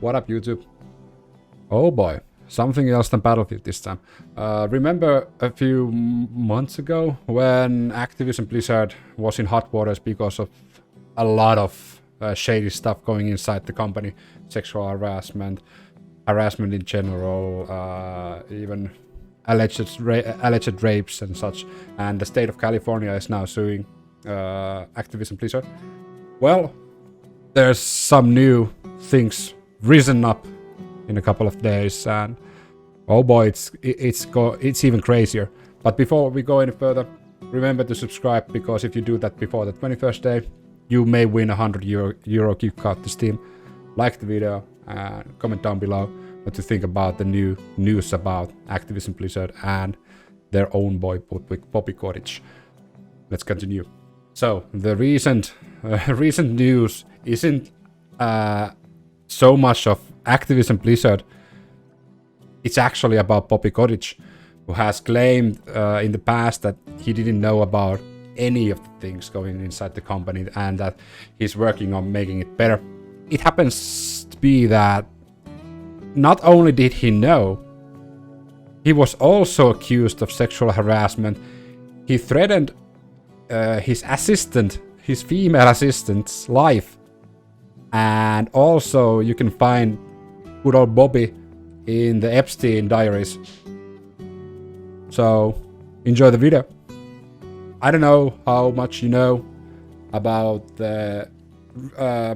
What up, YouTube? Oh boy, something else than Battlefield this time. Remember a few months ago when Activision Blizzard was in hot waters because of a lot of shady stuff going inside the company, sexual harassment in general, even alleged rapes and such, and the state of California is now suing Activision Blizzard. Well, there's some new things risen up in a couple of days, and oh boy, it's even crazier. But before we go any further, remember to subscribe, because if you do that before the 21st day, you may win a €100 gift card to Steam. Like the video and comment down below what you think about the new news about Activision Blizzard and their own boy Bobby Kotick. Let's continue. So the recent news isn't so much of Activision Blizzard. It's actually about Bobby Kotick, who has claimed in the past that he didn't know about any of the things going inside the company and that he's working on making it better. It happens to be that not only did he know, he was also accused of sexual harassment. He threatened his female assistant's life. And also you can find good old Bobby in the Epstein diaries. So enjoy the video. I don't know how much you know about the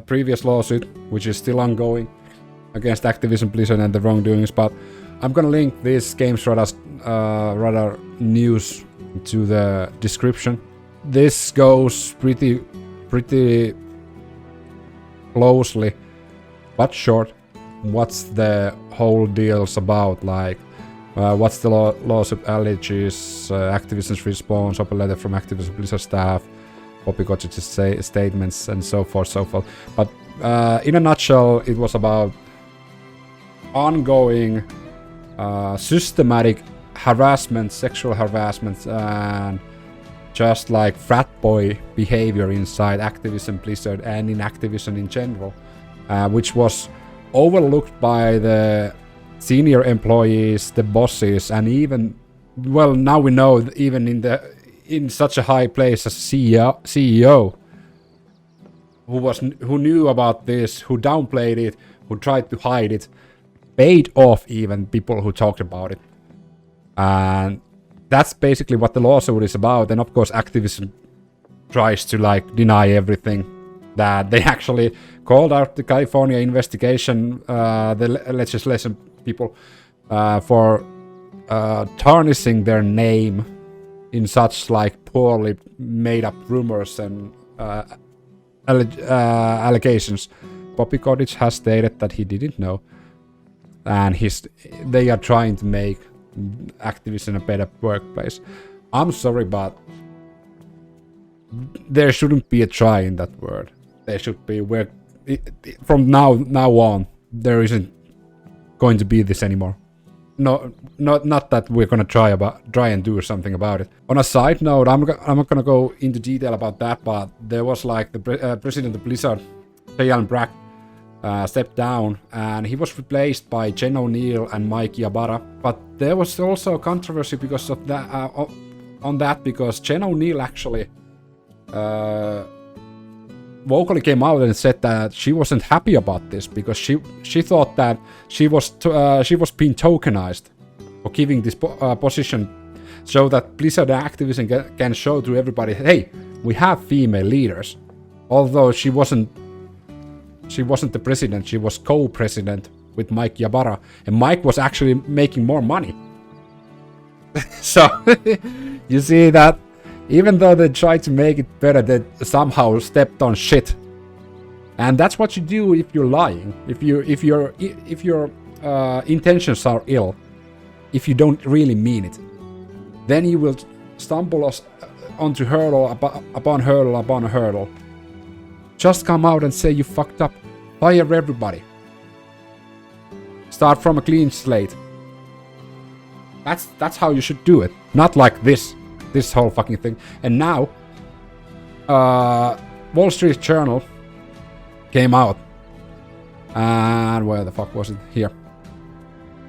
previous lawsuit, which is still ongoing against Activision Blizzard and the wrongdoings, but I'm gonna link this Games Radar news to the description. This goes pretty closely but short. What's the whole deal's about? Like, what's the lawsuit alleges? Activision's response, open letter from Activision Blizzard staff, Bobby Kotick's statements, and so forth. But in a nutshell, it was about ongoing systematic harassment, sexual harassment, and just like frat boy behavior inside Activision Blizzard and in Activision in general, which was overlooked by the senior employees, the bosses, and even, well, now we know even in such a high place as CEO, who knew about this, who downplayed it, who tried to hide it, paid off even people who talked about it. And that's basically what the lawsuit is about. And of course Activision tries to like deny everything, that they actually called out the California investigation, the legislation people, for tarnishing their name in such like poorly made up rumors and allegations. Bobby Kotick has stated that he didn't know, and they are trying to make Activision a better workplace. I'm sorry, but there shouldn't be a try in that word. There should be from now on. There isn't going to be this anymore. No, not that we're gonna try and do something about it. On a side note, I'm not gonna go into detail about that, but there was like the president of Blizzard, Allen Brack, stepped down, and he was replaced by Jen O'Neill and Mike Ybarra. But there was also controversy because of that, on that, because Jen O'Neill actually vocally came out and said that she wasn't happy about this, because she thought that she was being tokenized for giving this position, so that Blizzard and Activision can show to everybody, hey, we have female leaders. Although she wasn't the president, she was co-president with Mike Ybarra, and Mike was actually making more money. So you see that even though they tried to make it better, they somehow stepped on shit. And that's what you do if you're lying. If your intentions are ill, if you don't really mean it, then you will stumble onto hurdle upon hurdle upon hurdle. Just come out and say you fucked up. Fire everybody. Start from a clean slate. That's how you should do it. Not like this whole fucking thing. And now, Wall Street Journal came out And where the fuck was it? Here.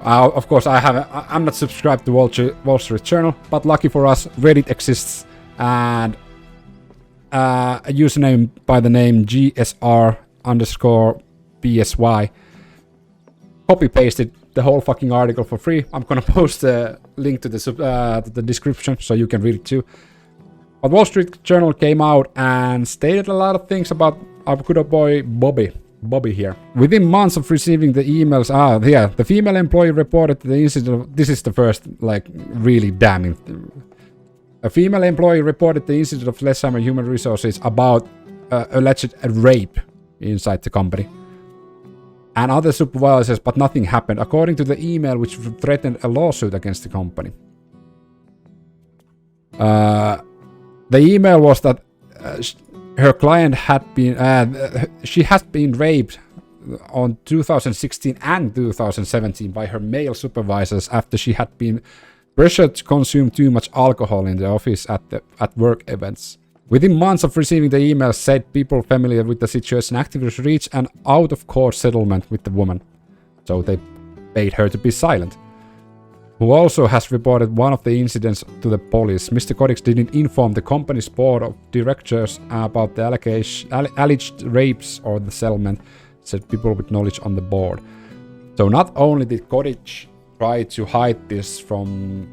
Of course, I'm not subscribed to Wall Street Journal, but lucky for us, Reddit exists, and a username by the name GSR_BSY copy-pasted the whole fucking article for free. I'm gonna post a link to the description so you can read it too. But Wall Street Journal came out and stated a lot of things about our good old boy Bobby here. Within months of receiving the emails, the female employee reported the incident. This is the first, like, really damning. A female employee reported the incident of Sledgehammer Human Resources about alleged rape inside the company and other supervisors, but nothing happened, according to the email, which threatened a lawsuit against the company. The email was that her client had been, she has been raped on 2016 and 2017 by her male supervisors after she had been pressured to consume too much alcohol in the office at work events. Within months of receiving the email, said people familiar with the situation actively reached an out-of-court settlement with the woman. So they paid her to be silent. Who also has reported one of the incidents to the police. Mr. Kotick didn't inform the company's board of directors about the alleged rapes or the settlement, said people with knowledge on the board. So not only did Kotick try to hide this from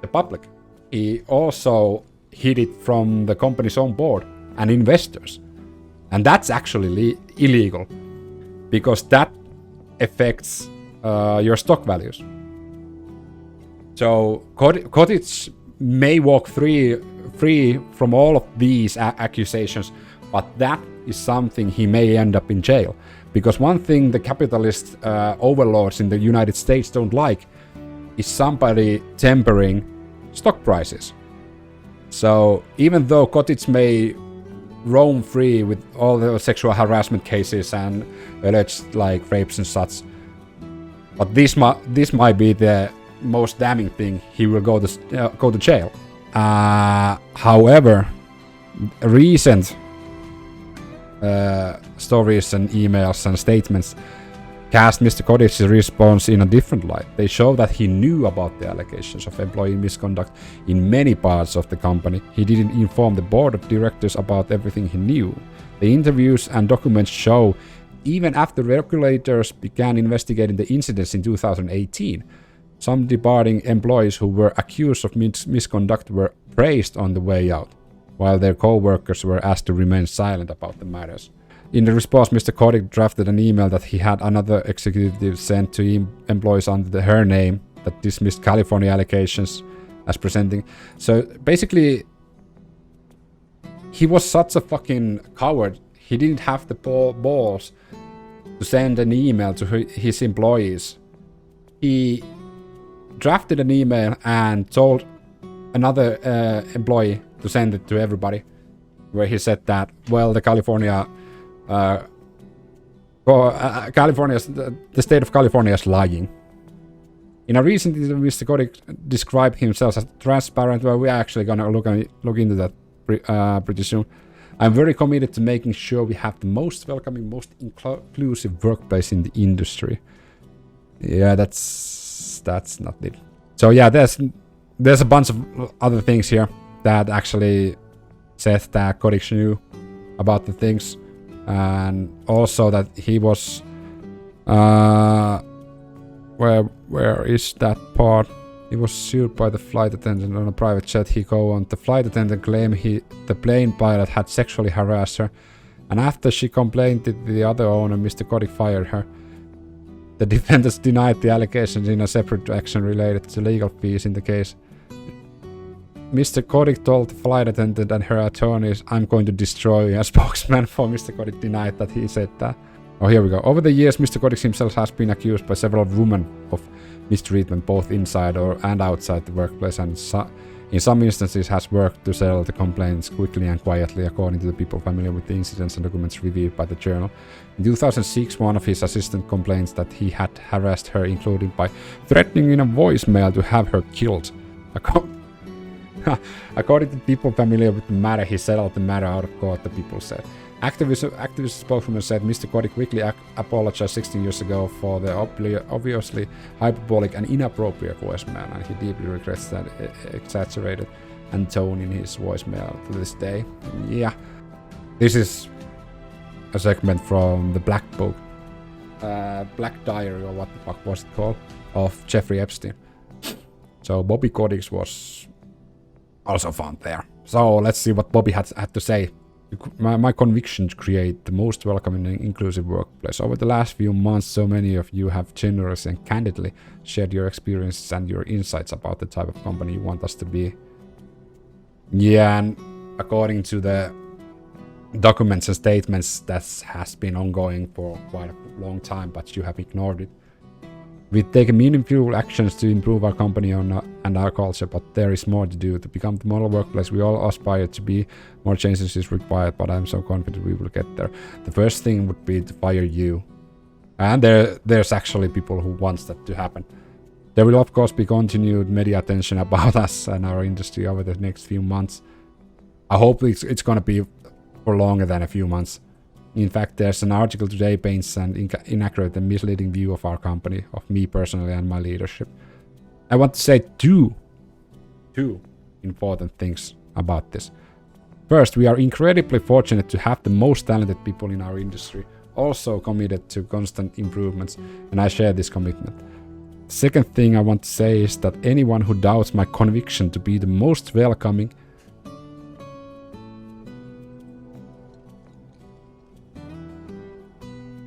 the public, he also hid it from the company's own board and investors. And that's actually illegal, because that affects your stock values. So Kotick may walk free from all of these accusations, but that is something he may end up in jail. Because one thing the capitalist overlords in the United States don't like is somebody tempering stock prices. So even though Kotick may roam free with all the sexual harassment cases and alleged like rapes and such, but this might be the most damning thing. He will go to jail. However, recent stories and emails and statements cast Mr. Kotick's response in a different light. They show that he knew about the allegations of employee misconduct in many parts of the company. He didn't inform the board of directors about everything he knew. The interviews and documents show even after regulators began investigating the incidents in 2018, some departing employees who were accused of misconduct were praised on the way out, while their co-workers were asked to remain silent about the matters. In the response, Mr. Kotick drafted an email that he had another executive sent to employees under her name that dismissed California allegations as presenting. So basically, he was such a fucking coward. He didn't have the balls to send an email to his employees. He drafted an email and told another employee to send it to everybody, where he said that, well, the state of California is lying. In a recent interview, Mr. Kotick described himself as transparent. Well, we're actually gonna look into that pretty soon. I'm very committed to making sure we have the most welcoming, most inclusive workplace in the industry. Yeah, that's not it. So yeah, there's a bunch of other things here that actually says that Kotick knew about the things, and also that he was where is that part? He was sued by the flight attendant on a private jet. He go on. The flight attendant claimed the plane pilot had sexually harassed her, and after she complained to the other owner, Mr. Kotick fired her. The defendants denied the allegations in a separate action related to legal fees in the case. Mr. Kotick told the flight attendant and her attorneys, "I'm going to destroy you." A spokesman for Mr. Kotick denied that he said that. Oh, here we go. Over the years, Mr. Kotick himself has been accused by several women of mistreatment, both inside and outside the workplace, and in some instances has worked to settle the complaints quickly and quietly, according to the people familiar with the incidents and documents reviewed by the journal. In 2006, one of his assistants complains that he had harassed her, including by threatening in a voicemail to have her killed. According to people familiar with the matter, he settled the matter out of court, the people said. Activision spokesman said Mr. Kotick quickly apologized 16 years ago for the obviously hyperbolic and inappropriate voicemail, and he deeply regrets that exaggerated and tone in his voicemail to this day. Yeah, this is a segment from the Black Book, Black Diary, or what the fuck was it called, of Jeffrey Epstein. So Bobby Kotick was also found there. So let's see what Bobby had to say. My conviction to create the most welcoming and inclusive workplace. Over the last few months, so many of you have generously and candidly shared your experiences and your insights about the type of company you want us to be. Yeah, and according to the documents and statements, that has been ongoing for quite a long time, but you have ignored it. We take meaningful actions to improve our company and our culture, but there is more to do. To become the model workplace we all aspire to be, more changes is required, but I'm so confident we will get there. The first thing would be to fire you. And there's actually people who wants that to happen. There will of course be continued media attention about us and our industry over the next few months. I hope it's gonna be for longer than a few months. In fact, there's an article today paints an inaccurate and misleading view of our company, of me personally and my leadership. I want to say two important things about this. First, we are incredibly fortunate to have the most talented people in our industry, also committed to constant improvements, and I share this commitment. Second thing I want to say is that anyone who doubts my conviction to be the most welcoming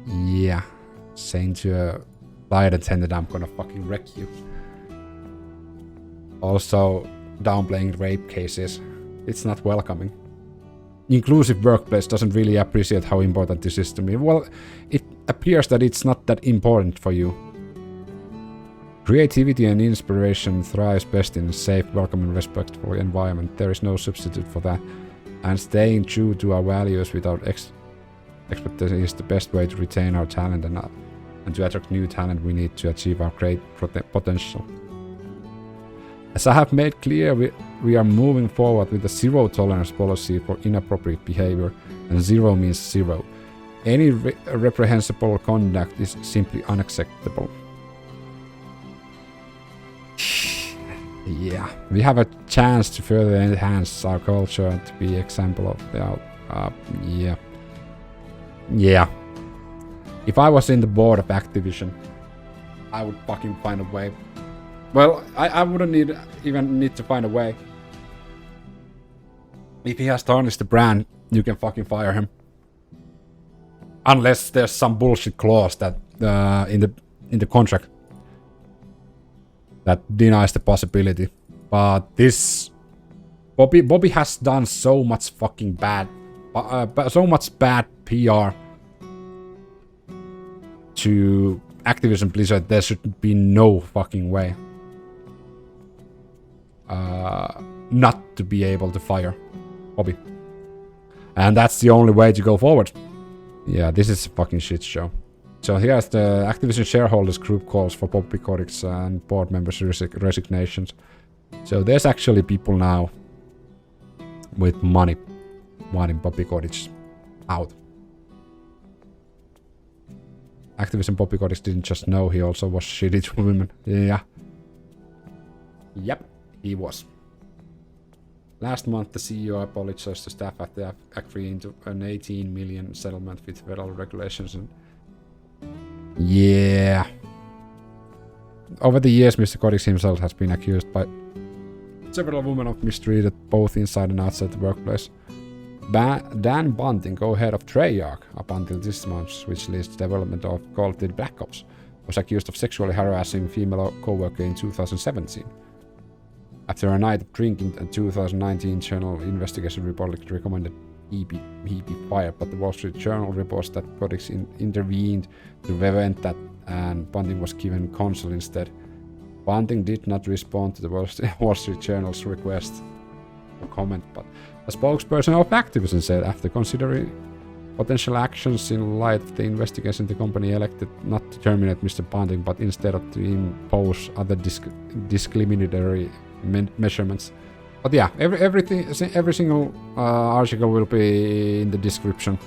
yeah, saying to a flight attendant, I'm gonna fucking wreck you. Also, downplaying rape cases. It's not welcoming. Inclusive workplace doesn't really appreciate how important this is to me. Well, it appears that it's not that important for you. Creativity and inspiration thrives best in a safe, welcoming, respectful environment. There is no substitute for that. And staying true to our values without expectation is the best way to retain our talent and to attract new talent we need to achieve our great potential. As I have made clear, we are moving forward with a zero tolerance policy for inappropriate behavior, and zero means zero. Any reprehensible conduct is simply unacceptable. Yeah, we have a chance to further enhance our culture and to be example of the yeah. If I was in the board of Activision, I would fucking find a way. Well, I wouldn't even need to find a way. If he has tarnished the brand, you can fucking fire him. Unless there's some bullshit clause that in the contract that denies the possibility. But this Bobby has done so much fucking bad, so much bad PR to Activision Blizzard. There should be no fucking way not to be able to fire Bobby, and that's the only way to go forward. Yeah, this is a fucking shit show. So here's the Activision shareholders group calls for Bobby Kotick's and board members' resignations. So there's actually people now with money wanting Bobby Kotick out. Activision Bobby Kotick didn't just know, he also was shitty to women. Yeah. Yep, he was. Last month, the CEO apologized to staff after agreeing to an 18 million settlement with federal regulations. And yeah. Over the years, Mr. Kotick himself has been accused by several women of mistreated both inside and outside the workplace. Dan Bunting, co-head of Treyarch up until this month, which leads to development of Call of Duty Black Ops, was accused of sexually harassing female co-worker in 2017. After a night of drinking, a 2019 internal investigation report recommended he be fired, but the Wall Street Journal reports that Kotick intervened to prevent that, and Bunting was given counsel instead. Bunting did not respond to the Wall Street Journal's request for comment, but a spokesperson of Activision said after considering potential actions in light of the investigation, the company elected not to terminate Mr. Bunting, but instead to impose other discriminatory measurements. But yeah, every single article will be in the description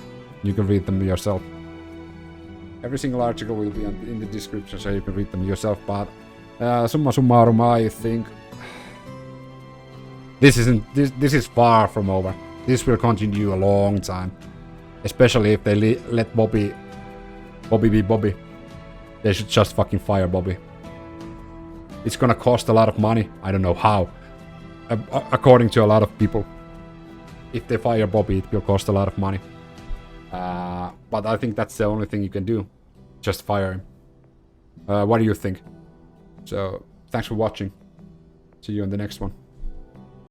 You can read them yourself. Every single article will be in the description, so you can read them yourself. But summa summarum, I think this is far from over. This will continue a long time, especially if they let Bobby be Bobby. They should just fucking fire Bobby. It's gonna cost a lot of money. I don't know how. According to a lot of people, if they fire Bobby, it will cost a lot of money. But I think that's the only thing you can do. Just fire him. What do you think? So, thanks for watching. See you in the next one.